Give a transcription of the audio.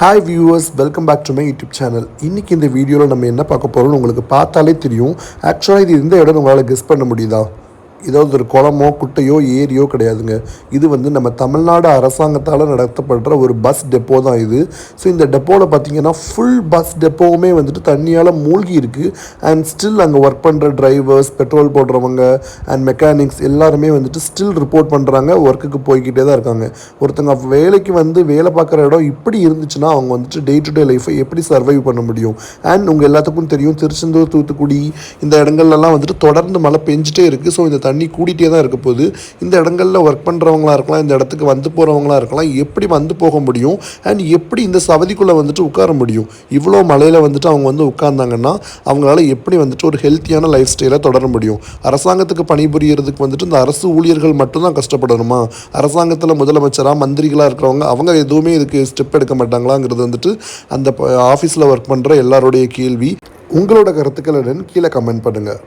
Hi viewers, welcome back to my YouTube channel. இன்னைக்கு இந்த வீடியோவில் நம்ம என்ன பார்க்க போகிறோம்னு உங்களுக்கு பார்த்தாலே தெரியும். ஆக்சுவலாக இது எந்த இடம் உங்களால் கெஸ் பண்ண முடியுதா? ஏதாவது ஒரு குளமோ குட்டையோ ஏரியோ கிடையாதுங்க. இது வந்து நம்ம தமிழ்நாடு அரசாங்கத்தால் நடத்தப்படுற ஒரு பஸ் டெப்போ தான் இது. ஸோ இந்த டெப்போவில் பார்த்தீங்கன்னா ஃபுல் பஸ் டெப்போவுமே வந்துட்டு தண்ணியால் மூழ்கி இருக்குது. அண்ட் ஸ்டில் அங்கே ஒர்க் பண்ணுற டிரைவர்ஸ், பெட்ரோல் போடுறவங்க அண்ட் மெக்கானிக்ஸ் எல்லாருமே வந்துட்டு ஸ்டில் ரிப்போர்ட் பண்ணுறாங்க, ஒர்க்குக்கு போய்கிட்டே தான் இருக்காங்க. ஒருத்தங்க வேலைக்கு வந்து வேலை பார்க்குற இடம் இப்படி இருந்துச்சுன்னா அவங்க வந்துட்டு டே டு டே லைஃப்பை எப்படி சர்வைவ் பண்ண முடியும்? அண்ட் உங்கள் எல்லாத்துக்கும் தெரியும், திருச்செந்தூர், தூத்துக்குடி இந்த இடங்கள்லாம் வந்துட்டு தொடர்ந்து மழை பெஞ்சிட்டே இருக்குது. ஸோ இந்த தண்ணி கூடிட்டே தான் இருக்க போகுது. இந்த இடங்களில் ஒர்க் பண்ணுறவங்களா இருக்கலாம், இந்த இடத்துக்கு வந்து போகிறவங்களா இருக்கலாம், எப்படி வந்து போக முடியும்? அண்ட் எப்படி இந்த சவதிக்குள்ளே வந்துட்டு உட்கார முடியும்? இவ்வளோ மழையில் வந்துட்டு அவங்க வந்து உட்கார்ந்தாங்கன்னா அவங்களால எப்படி வந்துட்டு ஒரு ஹெல்த்தியான லைஃப் ஸ்டைலை தொடர முடியும்? அரசாங்கத்துக்கு பணிபுரியறதுக்கு வந்துட்டு இந்த அரசு ஊழியர்கள் மட்டும்தான் கஷ்டப்படணுமா? அரசாங்கத்தில் முதலமைச்சராக, மந்திரிகளாக இருக்கிறவங்க அவங்க எதுவுமே இதுக்கு ஸ்டெப் எடுக்க மாட்டாங்களாங்கிறது வந்துட்டு அந்த ஆஃபீஸில் ஒர்க் பண்ணுற எல்லாருடைய கேள்வி. உங்களோட கருத்துக்கள் என்னன்னு கீழே கமெண்ட் பண்ணுங்கள்.